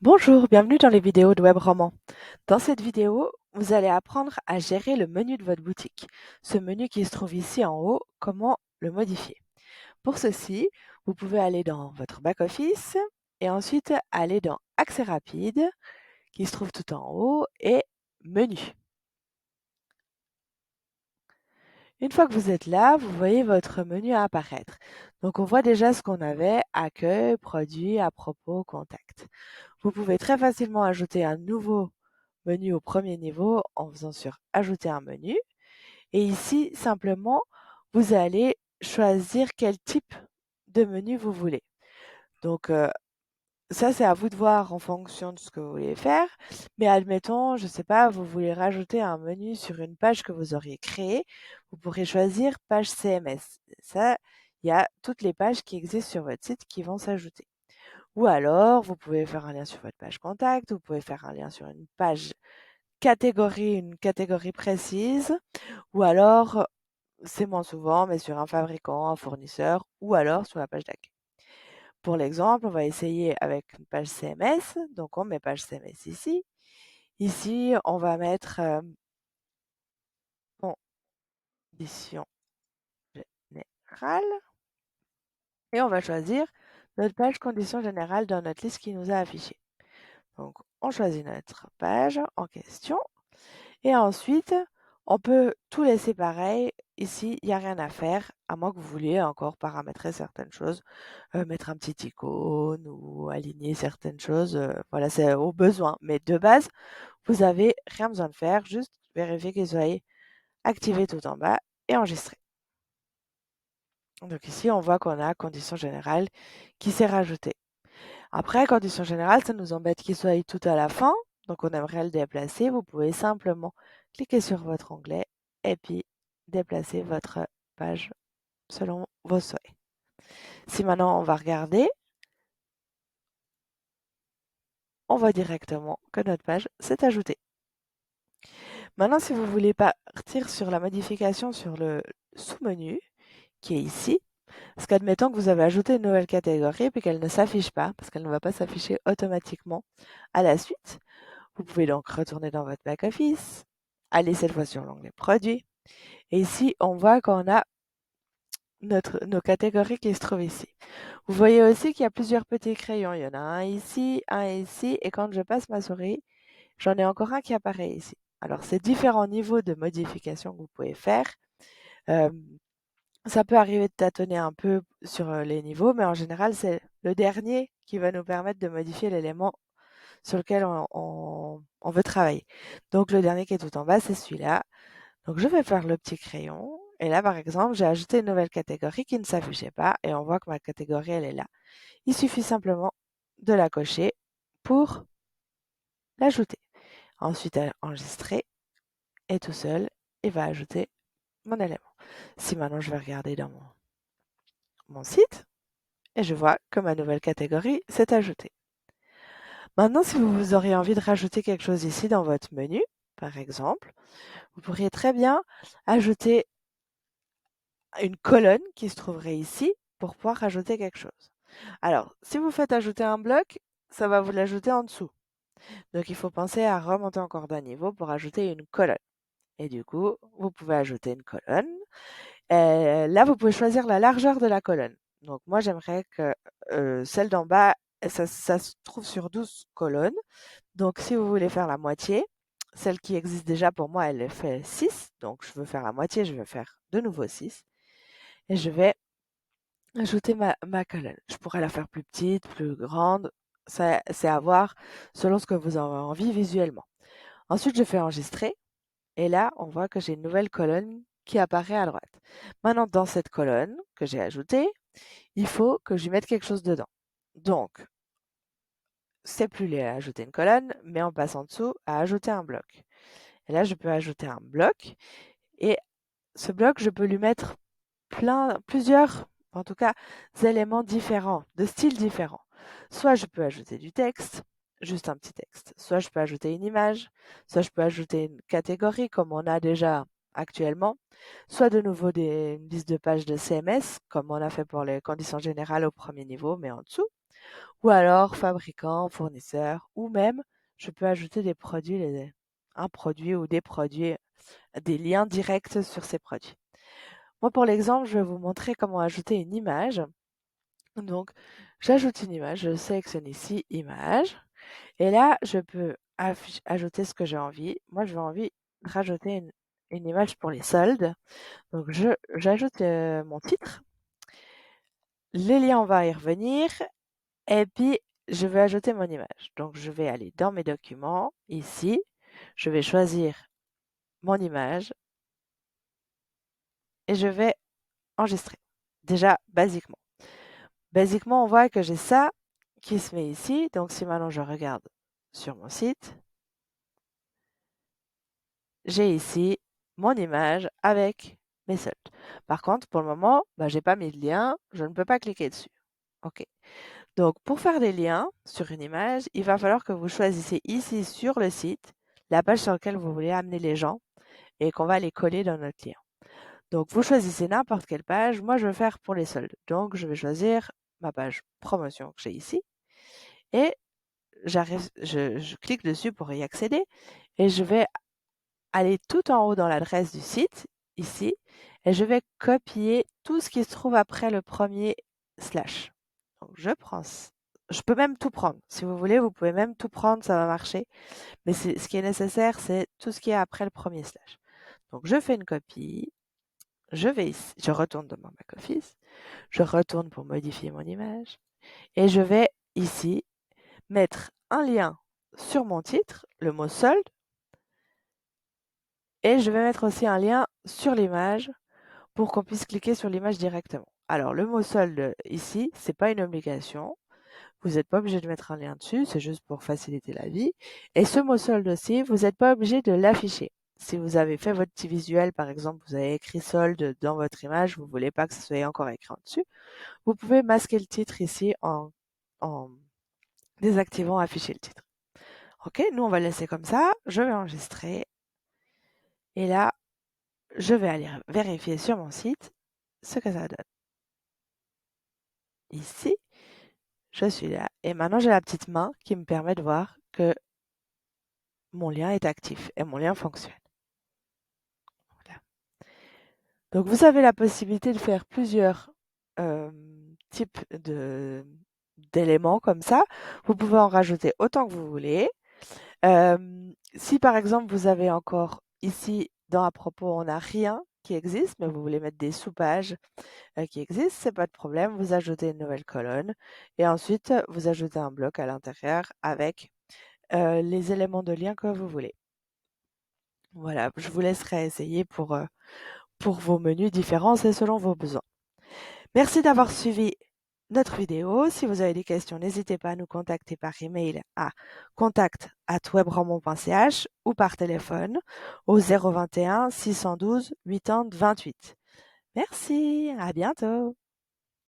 Bonjour, bienvenue dans les vidéos de WebRoman. Dans cette vidéo, vous allez apprendre à gérer le menu de votre boutique. Ce menu qui se trouve ici en haut, comment le modifier. Pour ceci, vous pouvez aller dans votre back-office et ensuite aller dans Accès rapide, qui se trouve tout en haut, et Menu. Une fois que vous êtes là, vous voyez votre menu apparaître. Donc on voit déjà ce qu'on avait: accueil, produits, à propos, contact. Vous pouvez très facilement ajouter un nouveau menu au premier niveau en faisant sur Ajouter un menu. Et ici, simplement, vous allez choisir quel type de menu vous voulez. Donc ça, c'est à vous de voir en fonction de ce que vous voulez faire. Mais admettons, je ne sais pas, vous voulez rajouter un menu sur une page que vous auriez créée. Vous pourrez choisir page CMS. Ça, il y a toutes les pages qui existent sur votre site qui vont s'ajouter. Ou alors, vous pouvez faire un lien sur votre page contact, vous pouvez faire un lien sur une page catégorie, une catégorie précise, ou alors, c'est moins souvent, mais sur un fabricant, un fournisseur, ou alors sur la page d'accueil. Pour l'exemple, on va essayer avec une page CMS, donc on met page CMS ici. Ici, on va mettre conditions générales, et on va choisir notre page conditions générales dans notre liste qui nous a affiché. Donc, on choisit notre page en question. Et ensuite, on peut tout laisser pareil. Ici, il n'y a rien à faire, à moins que vous vouliez encore paramétrer certaines choses, mettre un petit icône ou aligner certaines choses. Voilà, c'est au besoin. Mais de base, vous avez rien besoin de faire, juste vérifier qu'ils soient activés tout en bas et enregistrer. Donc ici, on voit qu'on a condition générale qui s'est rajoutée. Après, condition générale, ça nous embête qu'il soit tout à la fin. Donc, on aimerait le déplacer. Vous pouvez simplement cliquer sur votre onglet et puis déplacer votre page selon vos souhaits. Si maintenant on va regarder, on voit directement que notre page s'est ajoutée. Maintenant, si vous voulez partir sur la modification sur le sous-menu qui est ici, parce qu'admettons que vous avez ajouté une nouvelle catégorie puis qu'elle ne s'affiche pas, parce qu'elle ne va pas s'afficher automatiquement à la suite, vous pouvez donc retourner dans votre back-office, aller cette fois sur l'onglet Produits, et ici, on voit qu'on a nos catégories qui se trouvent ici. Vous voyez aussi qu'il y a plusieurs petits crayons. Il y en a un ici, et quand je passe ma souris, j'en ai encore un qui apparaît ici. Alors, c'est différents niveaux de modification que vous pouvez faire. Euh, Ça peut arriver de tâtonner un peu sur les niveaux, mais en général, c'est le dernier qui va nous permettre de modifier l'élément sur lequel on veut travailler. Donc le dernier qui est tout en bas, c'est celui-là. Donc je vais faire le petit crayon. Et là, par exemple, j'ai ajouté une nouvelle catégorie qui ne s'affichait pas et on voit que ma catégorie, elle est là. Il suffit simplement de la cocher pour l'ajouter. Ensuite, enregistrer et tout seul, il va ajouter mon élément. Si maintenant je vais regarder dans mon site et je vois que ma nouvelle catégorie s'est ajoutée. Maintenant, si vous auriez envie de rajouter quelque chose ici dans votre menu, par exemple, vous pourriez très bien ajouter une colonne qui se trouverait ici pour pouvoir rajouter quelque chose. Alors, si vous faites ajouter un bloc, ça va vous l'ajouter en dessous. Donc, il faut penser à remonter encore d'un niveau pour ajouter une colonne. Et du coup, vous pouvez ajouter une colonne. Là, vous pouvez choisir la largeur de la colonne. Donc, moi, j'aimerais que celle d'en bas, ça se trouve sur 12 colonnes. Donc, si vous voulez faire la moitié, celle qui existe déjà pour moi, elle fait 6. Donc, je veux faire la moitié, je vais faire de nouveau 6. Et je vais ajouter ma colonne. Je pourrais la faire plus petite, plus grande. C'est à voir selon ce que vous avez envie visuellement. Ensuite, je fais enregistrer. Et là, on voit que j'ai une nouvelle colonne qui apparaît à droite. Maintenant, dans cette colonne que j'ai ajoutée, il faut que je mette quelque chose dedans. Donc, c'est plus les ajouter une colonne, mais on passe en dessous à ajouter un bloc. Et là, je peux ajouter un bloc. Et ce bloc, je peux lui mettre plusieurs, en tout cas, éléments différents, de styles différents. Soit je peux ajouter du texte, juste un petit texte. Soit je peux ajouter une image. Soit je peux ajouter une catégorie comme on a déjà actuellement. Soit de nouveau une liste de pages de CMS, comme on a fait pour les conditions générales au premier niveau, mais en dessous. ou alors fabricant, fournisseur, ou même je peux ajouter des produits, un produit ou des produits, des liens directs sur ces produits. Moi, pour l'exemple, je vais vous montrer comment ajouter une image. Donc, j'ajoute une image, je sélectionne ici image, et là, je peux ajouter ce que j'ai envie. Moi, j'ai envie de rajouter une image pour les soldes. Donc, j'ajoute mon titre. Les liens, on va y revenir. Et puis, je vais ajouter mon image. Donc, je vais aller dans mes documents, ici. Je vais choisir mon image et je vais enregistrer. Déjà, basiquement. Basiquement, on voit que j'ai ça qui se met ici. Donc, si maintenant je regarde sur mon site, j'ai ici mon image avec mes soldes. Par contre, pour le moment, j'ai pas mis de lien, je ne peux pas cliquer dessus. OK. Donc, pour faire des liens sur une image, il va falloir que vous choisissez ici sur le site la page sur laquelle vous voulez amener les gens et qu'on va les coller dans notre lien. Donc, vous choisissez n'importe quelle page. Moi, je vais faire pour les soldes. Donc, je vais choisir ma page promotion que j'ai ici et je clique dessus pour y accéder et je vais aller tout en haut dans l'adresse du site, ici, et je vais copier tout ce qui se trouve après le premier slash. Donc, je peux même tout prendre. Si vous voulez, vous pouvez même tout prendre, ça va marcher. Mais ce qui est nécessaire, c'est tout ce qui est après le premier slash. Donc, je fais une copie. Je vais ici, je retourne dans mon back-office. Je retourne pour modifier mon image. Et je vais ici mettre un lien sur mon titre, le mot solde, et je vais mettre aussi un lien sur l'image pour qu'on puisse cliquer sur l'image directement. Alors, le mot solde ici, c'est pas une obligation. Vous n'êtes pas obligé de mettre un lien dessus, c'est juste pour faciliter la vie. Et ce mot solde aussi, vous n'êtes pas obligé de l'afficher. Si vous avez fait votre petit visuel, par exemple, vous avez écrit solde dans votre image, vous voulez pas que ce soit encore écrit en dessus, vous pouvez masquer le titre ici en désactivant afficher le titre. Ok, nous on va le laisser comme ça, je vais enregistrer. Et là, je vais aller vérifier sur mon site ce que ça donne. Ici, je suis là. Et maintenant, j'ai la petite main qui me permet de voir que mon lien est actif et mon lien fonctionne. Voilà. Donc, vous avez la possibilité de faire plusieurs types d'éléments comme ça. Vous pouvez en rajouter autant que vous voulez. Si par exemple, vous avez encore ici, dans à propos, on n'a rien qui existe, mais vous voulez mettre des sous-pages qui existent, c'est pas de problème. Vous ajoutez une nouvelle colonne et ensuite, vous ajoutez un bloc à l'intérieur avec les éléments de lien que vous voulez. Voilà, je vous laisserai essayer pour vos menus différents et selon vos besoins. Merci d'avoir suivi notre vidéo. Si vous avez des questions, n'hésitez pas à nous contacter par email à contact@webrandmont.ch ou par téléphone au 021 612 80 28. Merci, à bientôt.